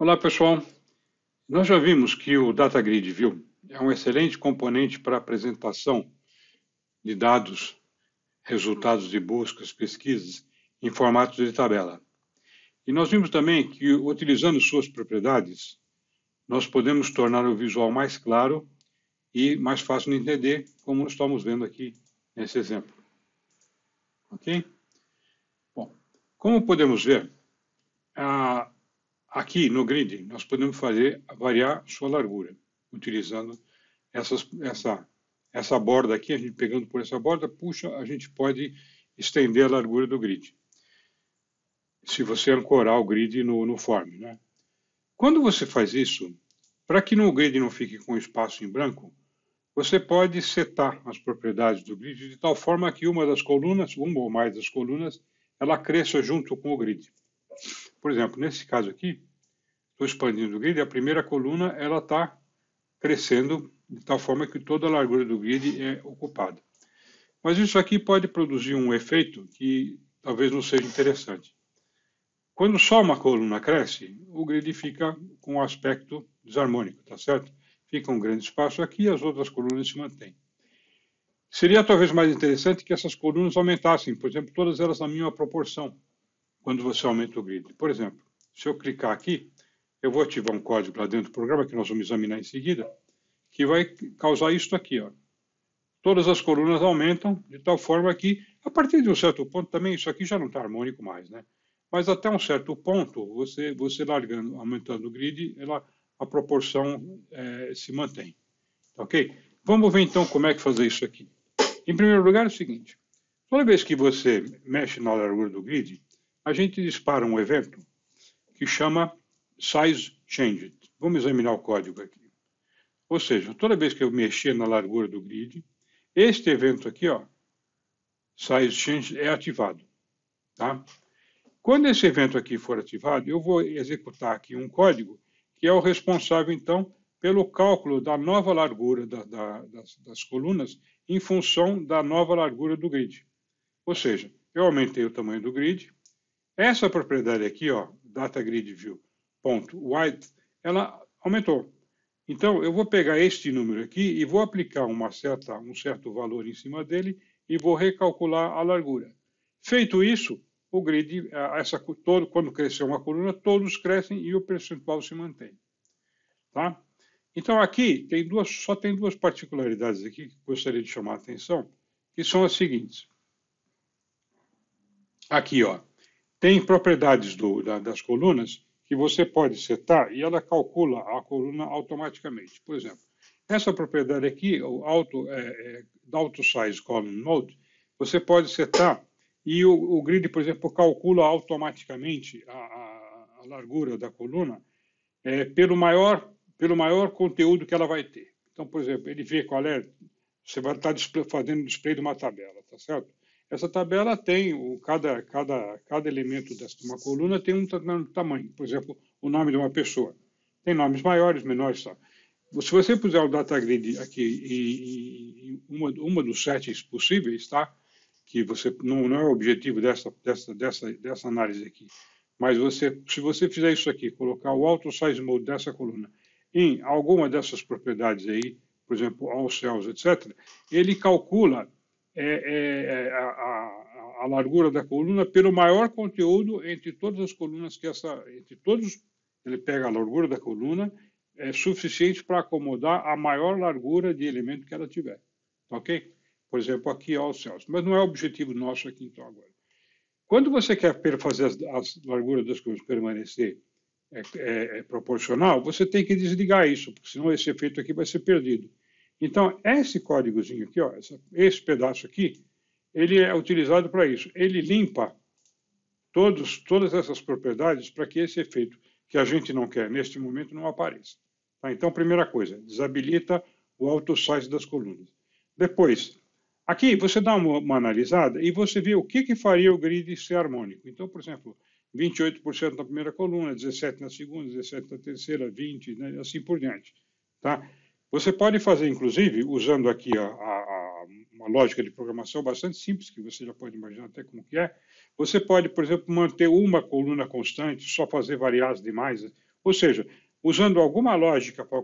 Olá, pessoal. Nós já vimos que o Data Grid View é um excelente componente para apresentação de dados, resultados de buscas, pesquisas em formatos de tabela. E nós vimos também que, utilizando suas propriedades, nós podemos tornar o visual mais claro e mais fácil de entender, como estamos vendo aqui nesse exemplo. Ok? Bom, como podemos ver, aqui no grid, nós podemos variar sua largura, utilizando essa borda aqui, a gente pegando por essa borda, puxa, a gente pode estender a largura do grid, se você ancorar o grid no form, né? Quando você faz isso, para que no grid não fique com espaço em branco, você pode setar as propriedades do grid de tal forma que uma das colunas, uma ou mais das colunas, ela cresça junto com o grid. Por exemplo, nesse caso aqui, estou expandindo o grid, a primeira coluna ela está crescendo de tal forma que toda a largura do grid é ocupada. Mas isso aqui pode produzir um efeito que talvez não seja interessante. Quando só uma coluna cresce, o grid fica com um aspecto desarmônico, tá certo? Fica um grande espaço aqui e as outras colunas se mantêm. Seria talvez mais interessante que essas colunas aumentassem, por exemplo, todas elas na mesma proporção, quando você aumenta o grid. Por exemplo, se eu clicar aqui, eu vou ativar um código lá dentro do programa, que nós vamos examinar em seguida, que vai causar isso aqui, ó. Todas as colunas aumentam de tal forma que, a partir de um certo ponto, também isso aqui já não está harmônico mais, né? Mas até um certo ponto, você largando, aumentando o grid, a proporção se mantém. Ok? Vamos ver então como é que fazer isso aqui. Em primeiro lugar, é o seguinte: toda vez que você mexe na largura do grid, a gente dispara um evento que chama size changed. Vamos examinar o código aqui. Ou seja, toda vez que eu mexer na largura do grid, este evento aqui, ó, size change, é ativado. Tá? Quando esse evento aqui for ativado, eu vou executar aqui um código que é o responsável, então, pelo cálculo da nova largura das colunas em função da nova largura do grid. Ou seja, eu aumentei o tamanho do grid. Essa propriedade aqui, ó, datagridView.width, ela aumentou. Então, eu vou pegar este número aqui e vou aplicar um certo valor em cima dele e vou recalcular a largura. Feito isso, o grid, quando crescer uma coluna, todos crescem e o percentual se mantém. Tá? Então, aqui só tem duas particularidades aqui que gostaria de chamar a atenção, que são as seguintes. Aqui, ó, tem propriedades das colunas que você pode setar e ela calcula a coluna automaticamente. Por exemplo, essa propriedade aqui, o auto size column mode, você pode setar e o grid, por exemplo, calcula automaticamente a largura da coluna pelo maior conteúdo que ela vai ter. Então, por exemplo, ele vê qual é, você vai estar fazendo display de uma tabela, tá certo? Essa tabela tem, cada elemento de uma coluna tem um tamanho. Por exemplo, o nome de uma pessoa. Tem nomes maiores, menores. Tá? Se você puser o data grid aqui em uma dos settings possíveis, tá? Que você não é o objetivo dessa análise aqui, mas se você fizer isso aqui, colocar o auto size mode dessa coluna em alguma dessas propriedades aí, por exemplo, all cells, etc., ele calcula a largura da coluna pelo maior conteúdo entre todas as colunas ele pega a largura da coluna suficiente para acomodar a maior largura de elemento que ela tiver, ok? Por exemplo, aqui all cells, mas não é o objetivo nosso aqui então agora. Quando você quer fazer as larguras das colunas permanecer proporcional, você tem que desligar isso, porque senão esse efeito aqui vai ser perdido. Então, esse códigozinho aqui, ó, esse pedaço aqui, ele é utilizado para isso. Ele limpa todas essas propriedades para que esse efeito que a gente não quer neste momento não apareça. Tá? Então, primeira coisa, desabilita o auto size das colunas. Depois, aqui você dá uma analisada e você vê o que faria o grid ser harmônico. Então, por exemplo, 28% na primeira coluna, 17% na segunda, 17% na terceira, 20%, né, assim por diante. Tá? Você pode fazer, inclusive, usando aqui uma lógica de programação bastante simples, que você já pode imaginar até como que é. Você pode, por exemplo, manter uma coluna constante, só fazer variar as demais. Ou seja, usando alguma lógica para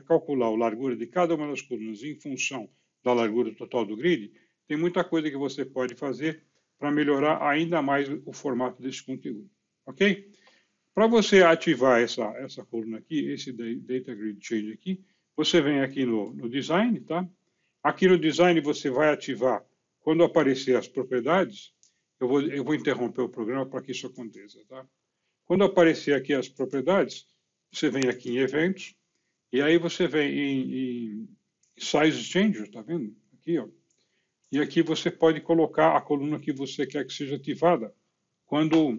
calcular a largura de cada uma das colunas em função da largura total do grid, tem muita coisa que você pode fazer para melhorar ainda mais o formato desse conteúdo. Ok? Para você ativar essa coluna aqui, esse Data Grid Change aqui, você vem aqui no Design, tá? Aqui no Design você vai ativar, quando aparecer as propriedades, eu vou interromper o programa para que isso aconteça, tá? Quando aparecer aqui as propriedades, você vem aqui em Eventos, e aí você vem em Size Changer, tá vendo? Aqui, ó. E aqui você pode colocar a coluna que você quer que seja ativada quando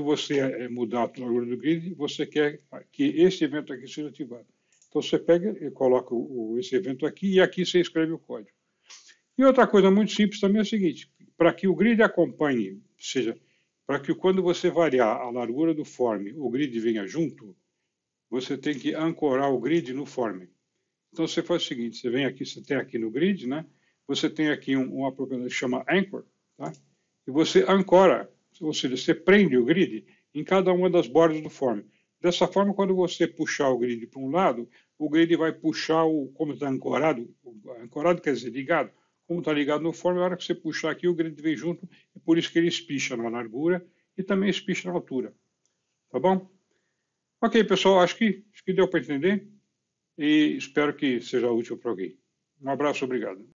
você mudar a largura do grid, você quer que esse evento aqui seja ativado. Então você pega e coloca esse evento aqui e aqui você escreve o código. E outra coisa muito simples também é o seguinte, para que o grid acompanhe, ou seja, para que quando você variar a largura do form, o grid venha junto, você tem que ancorar o grid no form. Então você faz o seguinte, você vem aqui, você tem aqui no grid, né? Você tem aqui uma propriedade que chama anchor, tá? E você ancora, ou seja, você prende o grid em cada uma das bordas do form. Dessa forma, quando você puxar o grid para um lado, o grid vai puxar como está ancorado quer dizer ligado, como está ligado no form, na hora que você puxar aqui, o grid vem junto, e por isso que ele espicha na largura e também espicha na altura. Tá bom? Ok, pessoal, acho que deu para entender e espero que seja útil para alguém. Um abraço, obrigado.